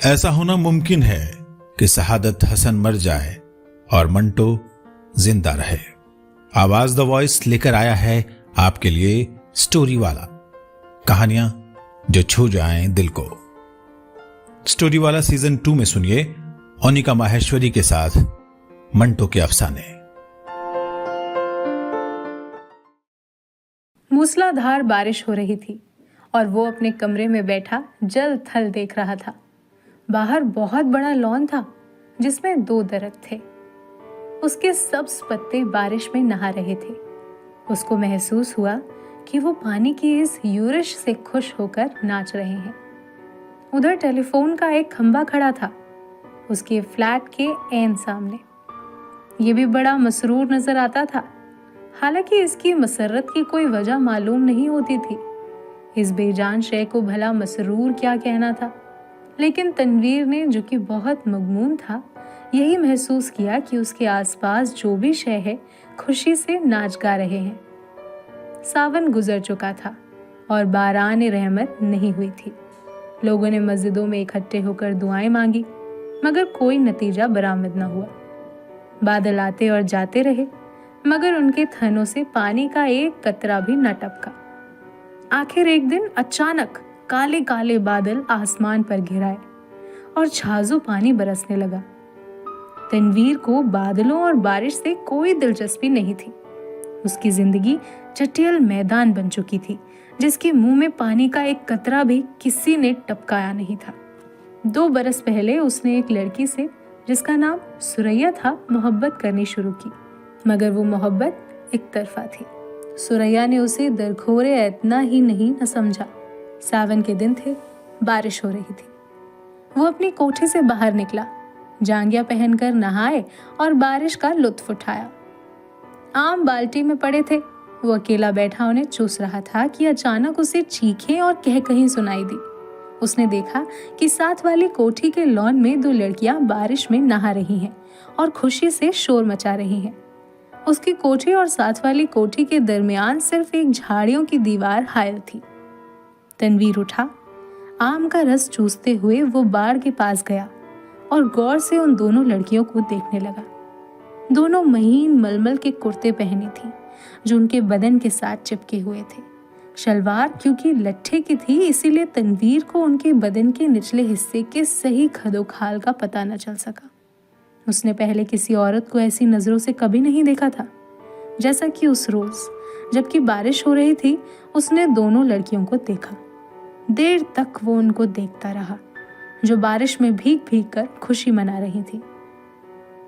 ऐसा होना मुमकिन है कि शहादत हसन मर जाए और मंटो जिंदा रहे। आवाज द वॉइस लेकर आया है आपके लिए स्टोरी वाला, कहानियां जो छू जाएं दिल को। स्टोरी वाला सीजन 2 में सुनिए ओनिका माहेश्वरी के साथ मंटो के अफसाने। मूसलाधार बारिश हो रही थी और वो अपने कमरे में बैठा जल थल देख रहा था। बाहर बहुत बड़ा लॉन था जिसमें 2 दरख्त थे। उसके सब्ज पत्ते बारिश में नहा रहे थे। उसको महसूस हुआ कि वो पानी की इस यूरिश से खुश होकर नाच रहे हैं। उधर टेलीफोन का एक खंभा खड़ा था, उसके फ्लैट के ऐन सामने। ये भी बड़ा मसरूर नजर आता था, हालांकि इसकी मसरत की कोई वजह मालूम नहीं होती थी। इस बेजान शय को भला मसरूर क्या कहना था, लेकिन तनवीर ने, जो कि बहुत मगमून था, यही महसूस किया कि उसके आसपास जो भी शय है खुशी से नाच गा रहे हैं। सावन गुजर चुका था और बारान रहमत नहीं हुई थी। लोगों ने मस्जिदों में इकट्ठे होकर दुआएं मांगी, मगर कोई नतीजा बरामद न हुआ। बादल आते और जाते रहे, मगर उनके थनों से पानी का एक कतरा भी न टपका। आखिर एक दिन अचानक काले काले बादल आसमान पर घिराए और छाजू पानी बरसने लगा। तनवीर को बादलों और बारिश से कोई दिलचस्पी नहीं थी। उसकी जिंदगी चटियल मैदान बन चुकी थी, जिसके मुंह में पानी का एक कतरा भी किसी ने टपकाया नहीं था। 2 बरस पहले उसने एक लड़की से, जिसका नाम सुरैया था, मोहब्बत करनी शुरू की, मगर वो मोहब्बत एक तरफा थी। सुरैया ने उसे दरखोरे इतना ही नहीं न समझा। सावन के दिन थे, बारिश हो रही थी। वो अपनी कोठी से बाहर निकला, जांघिया पहनकर नहाए और बारिश का लुत्फ उठाया। आम बाल्टी में पड़े थे। वो अकेला बैठा उन्हें चूस रहा था कि अचानक उसे चीखें और कहकहीं सुनाई दी। उसने देखा कि साथ वाली कोठी के लॉन में 2 लड़कियां बारिश में नहा रही हैं और खुशी से शोर मचा रही हैं। उसकी कोठी और साथ वाली कोठी के दरमियान सिर्फ एक झाड़ियों की दीवार हायल थी। तनवीर उठा, आम का रस चूसते हुए वो बाड़ के पास गया और गौर से उन दोनों लड़कियों को देखने लगा। दोनों महीन मलमल के कुर्ते पहने थी, जो उनके बदन के साथ चिपके हुए थे। शलवार क्योंकि लट्ठे की थी, इसीलिए तनवीर को उनके बदन के निचले हिस्से के सही खदोखाल का पता न चल सका। उसने पहले किसी औरत को ऐसी नजरों से कभी नहीं देखा था, जैसा कि उस रोज जबकि बारिश हो रही थी उसने दोनों लड़कियों को देखा। देर तक वो उनको देखता रहा, जो बारिश में भीग भीग कर खुशी मना रही थी।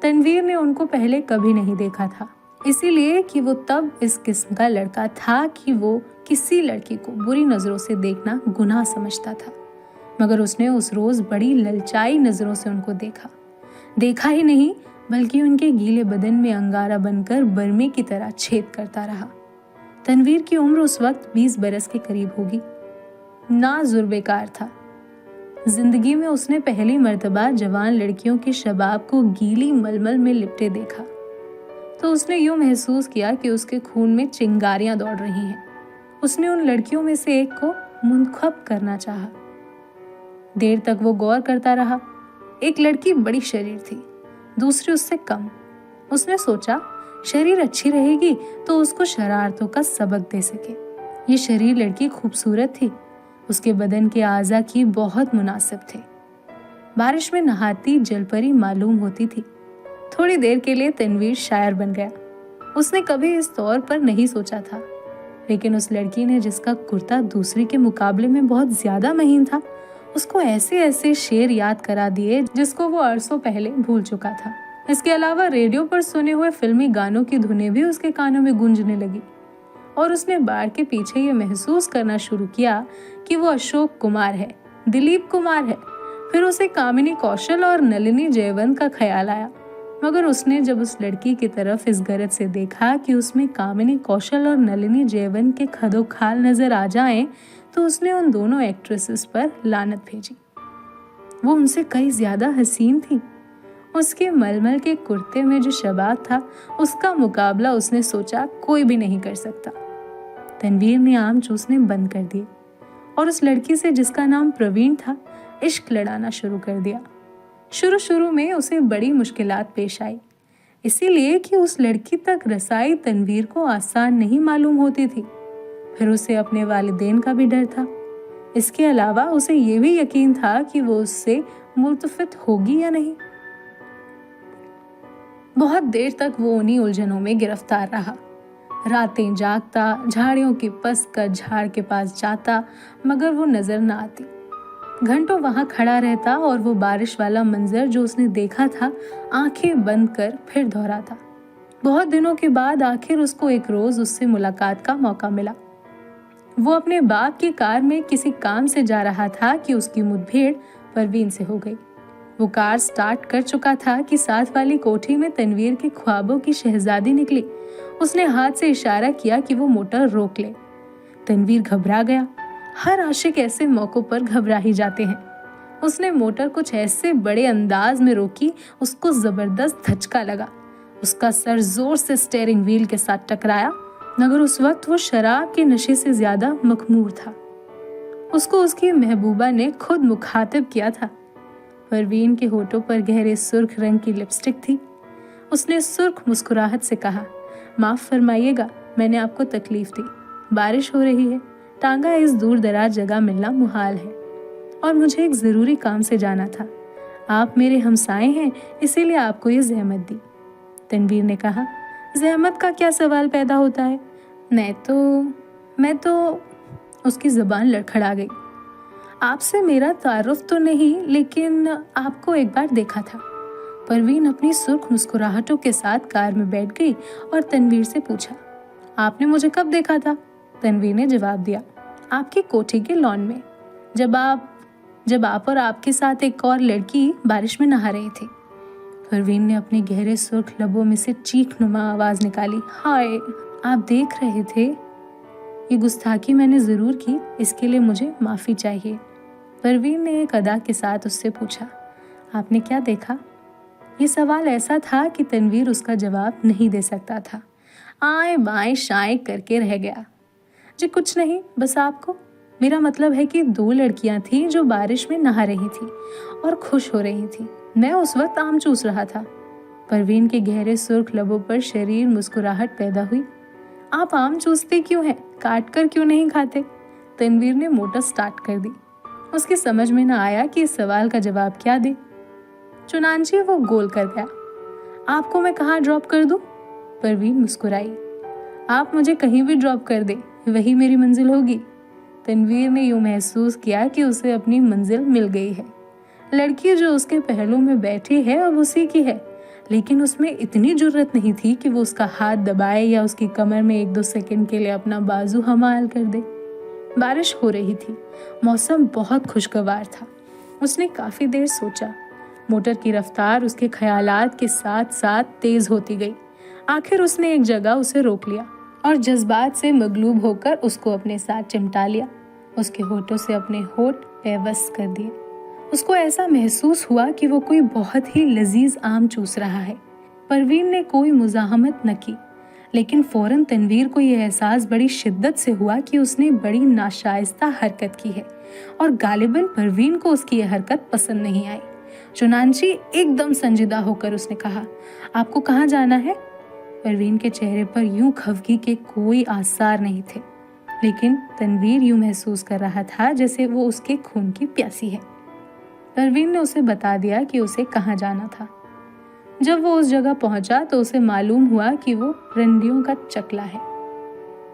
तनवीर ने उनको पहले कभी नहीं देखा था, इसीलिए कि वो तब इस किस्म का लड़का था कि वो किसी लड़की को बुरी नजरों से देखना गुनाह समझता था। मगर उसने उस रोज बड़ी ललचाई नजरों से उनको देखा ही नहीं, बल्कि उनके गीले बदन में अंगारा बनकर बरमे की तरह छेद करता रहा। तनवीर की उम्र उस वक्त 20 बरस के करीब होगी। ना जुर्बेकार था। जिंदगी में उसने पहली मर्तबा जवान लड़कियों के शबाब को गीली मलमल में लिपटे देखा तो उसने यूं महसूस किया कि उसके खून में चिंगारियां दौड़ रही हैं। उसने उन लड़कियों में से एक को मुंतखब करना चाहा। देर तक वो गौर करता रहा। एक लड़की बड़ी शरीर थी, दूसरी उससे कम। उसने सोचा शरीर अच्छी रहेगी तो उसको शरारतों का सबक दे सके। ये शरीर लड़की खूबसूरत थी, उसके बदन के आज़ा की बहुत मुनासिब थे। बारिश में नहाती जलपरी मालूम होती थी। थोड़ी देर के लिए तनवीर शायर बन गया। उसने कभी इस तौर पर नहीं सोचा था, लेकिन उस लड़की ने, जिसका कुर्ता दूसरी के मुकाबले में बहुत ज्यादा महीन था, उसको ऐसे ऐसे शेर याद करा दिए जिसको वो अरसों पहले भूल चुका था। इसके अलावा रेडियो पर सुने हुए फिल्मी गानों की धुनें भी उसके कानों में गूंजने लगी और उसने बाढ़ के पीछे ये महसूस करना शुरू किया कि वो अशोक कुमार है, दिलीप कुमार है। फिर उसे कामिनी कौशल और नलिनी जयवंत का ख्याल आया, मगर उसने जब उस लड़की की तरफ इस गरज से देखा कि उसमें कामिनी कौशल और नलिनी जयवंत के खदोखाल नजर आ जाएं, तो उसने उन दोनों एक्ट्रेसेस पर लानत भेजी। वो उनसे कई ज्यादा हसीन थी। उसके मलमल के कुर्ते में जो शबाब था, उसका मुकाबला उसने सोचा कोई भी नहीं कर सकता। तनवीर ने आम चूसने बंद कर दिए और उस लड़की से, जिसका नाम प्रवीण था, इश्क लड़ाना शुरू कर दिया। शुरू शुरू में उसे बड़ी मुश्किलात पेश आई, इसीलिए कि उस लड़की तक रसाई तनवीर को आसान नहीं मालूम होती थी। फिर उसे अपने वालिदैन का भी डर था। इसके अलावा उसे ये भी यकीन था कि वो उससे मुल्तफित होगी या नहीं। बहुत देर तक वो उन्हीं उलझनों में गिरफ्तार रहा। रातें जागता, झाड़ियों की पस कर झाड़ के पास जाता, मगर वो नजर न आती। घंटों वहां खड़ा रहता और वो बारिश वाला मंजर जो उसने देखा था आंखें बंद कर फिर दोहराता। बहुत दिनों के बाद आखिर उसको एक रोज उससे मुलाकात का मौका मिला। वो अपने बाप की कार में किसी काम से जा रहा था कि उसकी मुठभेड़ परवीन से हो गई। वो कार स्टार्ट कर चुका था कि साथ वाली कोठी में तनवीर के ख्वाबों की शहजादी निकली। उसने हाथ से इशारा किया कि वो मोटर रोक ले। तनवीर घबरा गया। हर आशिक ऐसे मौकों पर घबरा ही जाते हैं। उसने मोटर कुछ ऐसे बड़े अंदाज में रोकी, उसको जबरदस्त धचका लगा। उसका सर जोर से स्टीयरिंग व्हील के साथ टकराया, मगर उस वक्त वो शराब के नशे से ज्यादा मखमूर था। उसको उसकी महबूबा ने खुद मुखातिब किया था। परवीन के होठों पर गहरे सुर्ख रंग की लिपस्टिक थी। उसने सुर्ख मुस्कुराहट से कहा, माफ फरमाइएगा, मैंने आपको तकलीफ दी। बारिश हो रही है, टांगा इस दूर दराज जगह मिलना मुहाल है और मुझे एक जरूरी काम से जाना था। आप मेरे हमसाए हैं, इसीलिए आपको ये जहमत दी। तनवीर ने कहा, जहमत का क्या सवाल पैदा होता है? मैं तो उसकी जुबान लड़खड़ा गई। आपसे मेरा तारुफ तो नहीं, लेकिन आपको एक बार देखा था। परवीन अपनी सुर्ख मुस्कुराहटों के साथ कार में बैठ गई और तनवीर से पूछा, आपने मुझे कब देखा था? तनवीर ने जवाब दिया, आपकी कोठी के लॉन में, जब आप और आपके साथ एक और लड़की बारिश में नहा रही थी। परवीन ने अपने गहरे सुर्ख लबों में से चीख-नुमा आवाज निकाली, हाय, आप देख रहे थे? ये गुस्ताखी मैंने जरूर की, इसके लिए मुझे माफी चाहिए। परवीन ने एक अदा के साथ उससे पूछा, आपने क्या देखा? ये सवाल ऐसा था कि तनवीर उसका जवाब नहीं दे सकता था। आए बाएं शाएं करके रह गया। जी कुछ नहीं, बस आपको, मेरा मतलब है कि 2 लड़कियां थीं जो बारिश में नहा रही थी और खुश हो रही थी। मैं उस वक्त आम चूस रहा था। परवीन के गहरे सुर्ख लबों पर शरीर मुस्कुराहट पैदा हुई। आप आम चूसते क्यों हैं? काट कर क्यों नहीं खाते? तनवीर ने मोटर स्टार्ट कर दी। उसकी समझ में न आया कि इस सवाल का जवाब क्या दे। चुनांचे वो गोल कर गया। आपको मैं कहाँ ड्रॉप कर दूं? परवीन मुस्कुराई। आप मुझे कहीं भी ड्रॉप कर दे, वही मेरी मंजिल होगी। तनवीर ने यूं महसूस किया कि उसे अपनी मंजिल मिल गई है। लड़की जो उसके पहलू में बैठी है अब उसी की है, लेकिन उसमें इतनी जुर्रत नहीं थी कि वो उसका हाथ दबाए या उसकी कमर में 1-2 सेकंड के लिए अपना बाजू हमाल कर दे। बारिश हो रही थी, मौसम बहुत खुशगवार था। उसने काफी देर सोचा। मोटर की रफ्तार उसके ख्यालात के साथ साथ तेज होती गई। आखिर उसने एक जगह उसे रोक लिया और जज्बात से मगलूब होकर उसको अपने साथ चिमटा लिया। उसके होठों से अपने होठ बेबस कर दिए। उसको ऐसा महसूस हुआ कि वो कोई बहुत ही लजीज आम चूस रहा है। परवीन ने कोई मुजाहमत न की, लेकिन फौरन तनवीर को यह एहसास बड़ी शिद्दत से हुआ कि उसने बड़ी नाशाइस्ता हरकत की है और गालिबन परवीन को उसकी यह हरकत पसंद नहीं आई। चुनांची एकदम संजीदा होकर उसने कहा, आपको कहाँ जाना है? परवीन के चेहरे पर यूं खफगी के कोई आसार नहीं थे, लेकिन तनवीर यूं महसूस कर रहा था जैसे वो उसके खून की प्यासी है। परवीन ने उसे बता दिया कि उसे कहाँ जाना था। जब वो उस जगह पहुंचा तो उसे मालूम हुआ कि वो रंडियों का चकला है।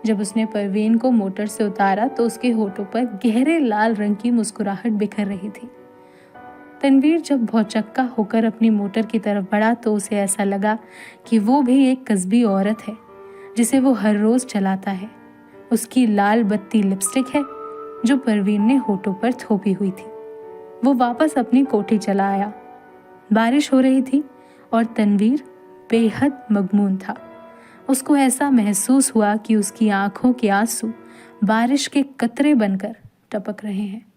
जब उसने परवीन को मोटर से उतारा तो उसके होठों पर गहरे लाल रंग की मुस्कुराहट बिखर रही थी। तनवीर जब भौचक्का होकर अपनी मोटर की तरफ बढ़ा तो उसे ऐसा लगा कि वो भी एक कस्बी औरत है जिसे वो हर रोज चलाता है। उसकी लाल बत्ती लिपस्टिक है जो परवीन ने होठों पर थोपी हुई थी। वो वापस अपनी कोठी चला आया। बारिश हो रही थी और तनवीर बेहद मगमून था। उसको ऐसा महसूस हुआ कि उसकी आंखों के आंसू बारिश के कतरे बनकर टपक रहे हैं।